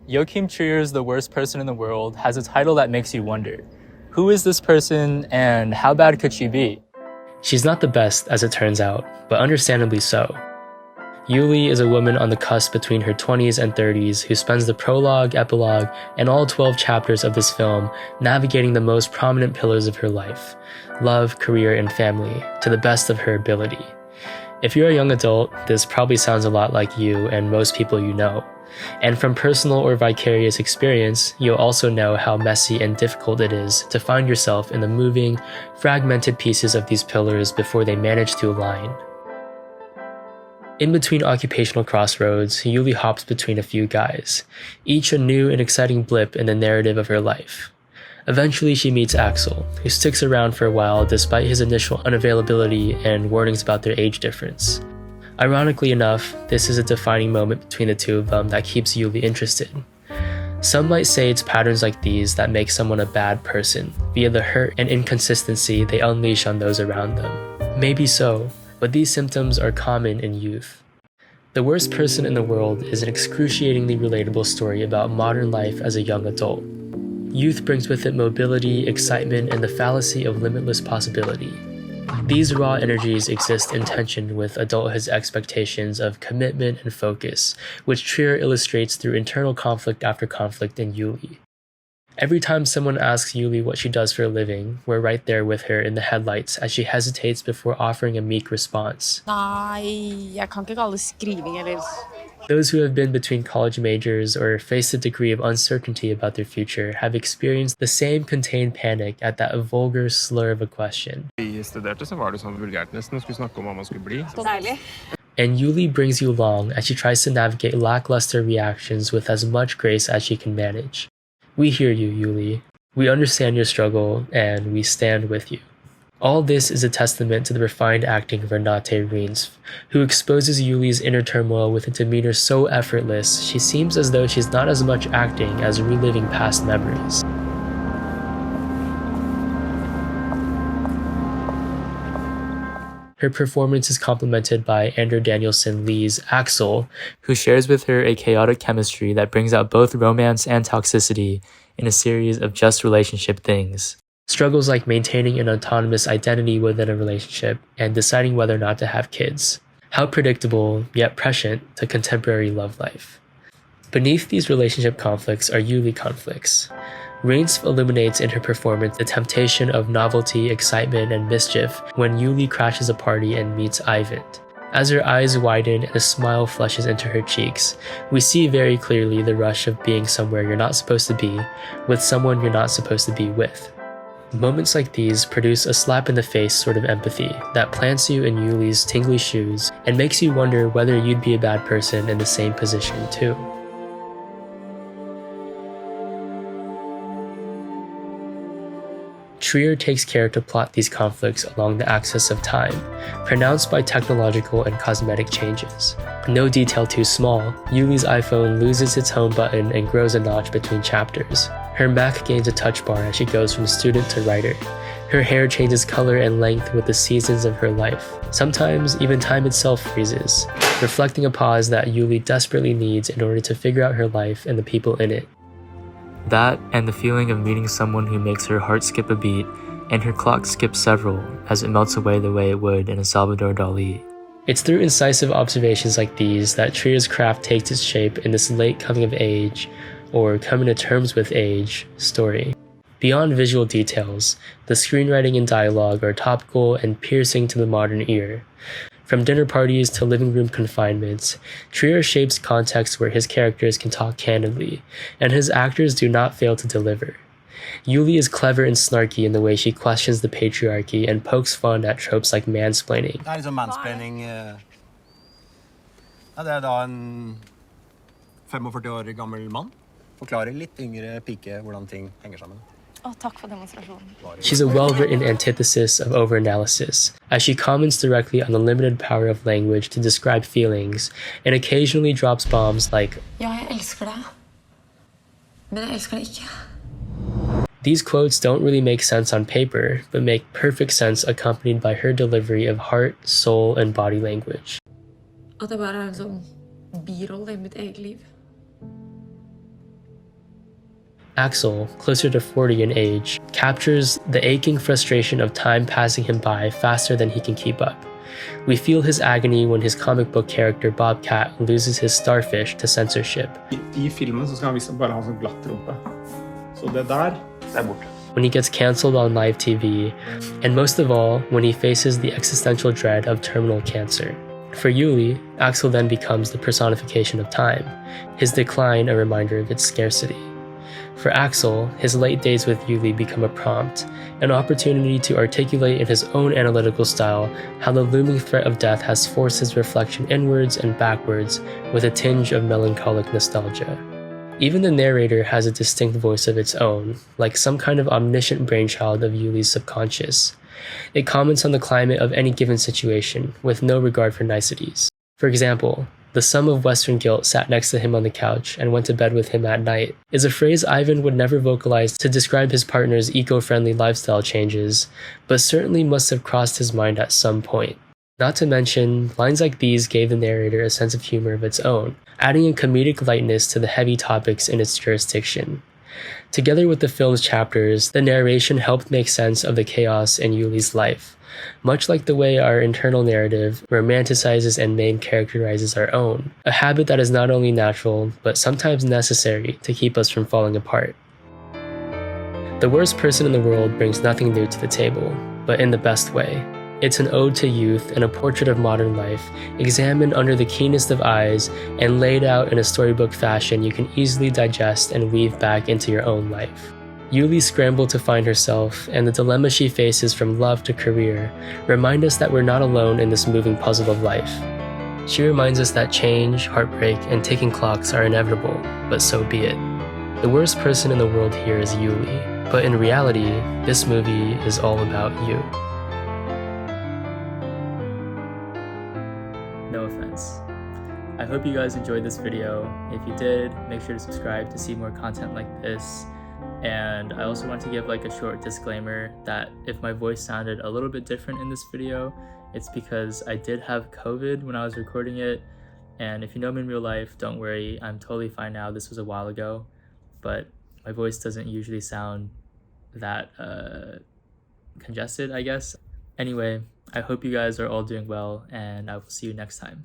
Joachim Trier's The Worst Person in the World has a title that makes you wonder. Who is this person and how bad could she be? She's not the best, as it turns out, but understandably so. Yuli is a woman on the cusp between her 20s and 30s who spends the prologue, epilogue, and all 12 chapters of this film navigating the most prominent pillars of her life, love, career, and family, to the best of her ability. If you're a young adult, this probably sounds a lot like you and most people you know. And from personal or vicarious experience, you'll also know how messy and difficult it is to find yourself in the moving, fragmented pieces of these pillars before they manage to align. In between occupational crossroads, Yuli hops between a few guys, each a new and exciting blip in the narrative of her life. Eventually she meets Aksel, who sticks around for a while despite his initial unavailability and warnings about their age difference. Ironically enough, this is a defining moment between the two of them that keeps Yuli interested. Some might say it's patterns like these that make someone a bad person, via the hurt and inconsistency they unleash on those around them. Maybe so, but these symptoms are common in youth. The Worst Person in the World is an excruciatingly relatable story about modern life as a young adult. Youth brings with it mobility, excitement, and the fallacy of limitless possibility. These raw energies exist in tension with adulthood's expectations of commitment and focus, which Trier illustrates through internal conflict after conflict in Yuli. Every time someone asks Yuli what she does for a living, we're right there with her in the headlights as she hesitates before offering a meek response. Nei, jeg kan ikke kalle det skriving eller... Those who have been between college majors or faced a degree of uncertainty about their future have experienced the same contained panic at that vulgar slur of a question. Vi studerte så var det sånn vulgært nesten, skulle snakke om hva man skulle bli. Så deilig. And Yuli brings you along as she tries to navigate lackluster reactions with as much grace as she can manage. We hear you, Yuli. We understand your struggle, and we stand with you. All this is a testament to the refined acting of Renate Reinsve, who exposes Yuli's inner turmoil with a demeanor so effortless, she seems as though she's not as much acting as reliving past memories. Her performance is complemented by Ander Danielsen Lee's Aksel, who shares with her a chaotic chemistry that brings out both romance and toxicity in a series of just relationship things. Struggles like maintaining an autonomous identity within a relationship and deciding whether or not to have kids. How predictable, yet prescient, to contemporary love life. Beneath these relationship conflicts are Yuli conflicts. Reinsve illuminates in her performance the temptation of novelty, excitement, and mischief when Yuli crashes a party and meets Ivan. As her eyes widen and a smile flushes into her cheeks, we see very clearly the rush of being somewhere you're not supposed to be, with someone you're not supposed to be with. Moments like these produce a slap-in-the-face sort of empathy that plants you in Yuli's tingly shoes and makes you wonder whether you'd be a bad person in the same position too. Trier takes care to plot these conflicts along the axis of time, pronounced by technological and cosmetic changes. No detail too small, Yuli's iPhone loses its home button and grows a notch between chapters. Her Mac gains a touch bar as she goes from student to writer. Her hair changes color and length with the seasons of her life. Sometimes even time itself freezes, reflecting a pause that Yuli desperately needs in order to figure out her life and the people in it. That and the feeling of meeting someone who makes her heart skip a beat and her clock skip several as it melts away the way it would in a Salvador Dali. It's through incisive observations like these that Trier's craft takes its shape in this late coming of age, or coming to terms with age, story. Beyond visual details, the screenwriting and dialogue are topical and piercing to the modern ear. From dinner parties to living room confinements, Trier shapes contexts where his characters can talk candidly, and his actors do not fail to deliver. Yuli is clever and snarky in the way she questions the patriarchy and pokes fun at tropes like mansplaining. Det liksom mansplaining. Ja, det da en 45 år gammel mann. Forklarer litt yngre pike hvordan ting henger sammen. Takk for demonstrasjonen. She's a well-written antithesis of overanalysis, as she comments directly on the limited power of language to describe feelings, and occasionally drops bombs like, Ja, jeg elsker deg. Men jeg elsker deg ikke. These quotes don't really make sense on paper, but make perfect sense accompanied by her delivery of heart, soul, and body language. At det bare en sånn birolle i mitt eget liv. Aksel, closer to 40 in age, captures the aching frustration of time passing him by faster than he can keep up. We feel his agony when his comic book character Bobcat loses his starfish to censorship. I filmen så skal han visst bare ha sånn glatt rumpe. Så det der, det er borte. When he gets cancelled on live TV, and most of all, when he faces the existential dread of terminal cancer. For Yuli, Aksel then becomes the personification of time, his decline a reminder of its scarcity. For Aksel, his late days with Yuli become a prompt, an opportunity to articulate in his own analytical style how the looming threat of death has forced his reflection inwards and backwards with a tinge of melancholic nostalgia. Even the narrator has a distinct voice of its own, like some kind of omniscient brainchild of Yuli's subconscious. It comments on the climate of any given situation, with no regard for niceties. For example, "The sum of Western guilt sat next to him on the couch and went to bed with him at night" is a phrase Ivan would never vocalize to describe his partner's eco-friendly lifestyle changes, but certainly must have crossed his mind at some point. Not to mention, lines like these gave the narrator a sense of humor of its own, adding a comedic lightness to the heavy topics in its jurisdiction. Together with the film's chapters, the narration helped make sense of the chaos in Yuli's life, much like the way our internal narrative romanticizes and main characterizes our own, a habit that is not only natural, but sometimes necessary to keep us from falling apart. The Worst Person in the World brings nothing new to the table, but in the best way. It's an ode to youth and a portrait of modern life, examined under the keenest of eyes and laid out in a storybook fashion you can easily digest and weave back into your own life. Yuli's scramble to find herself and the dilemma she faces from love to career remind us that we're not alone in this moving puzzle of life. She reminds us that change, heartbreak, and ticking clocks are inevitable, but so be it. The worst person in the world here is Yuli, but in reality, this movie is all about you. No offense. I hope you guys enjoyed this video. If you did, make sure to subscribe to see more content like this. And I also want to give like a short disclaimer that if my voice sounded a little bit different in this video, it's because I did have COVID when I was recording it. And if you know me in real life, don't worry, I'm totally fine now. This was a while ago, but my voice doesn't usually sound that congested, I guess. Anyway, I hope you guys are all doing well, and I will see you next time.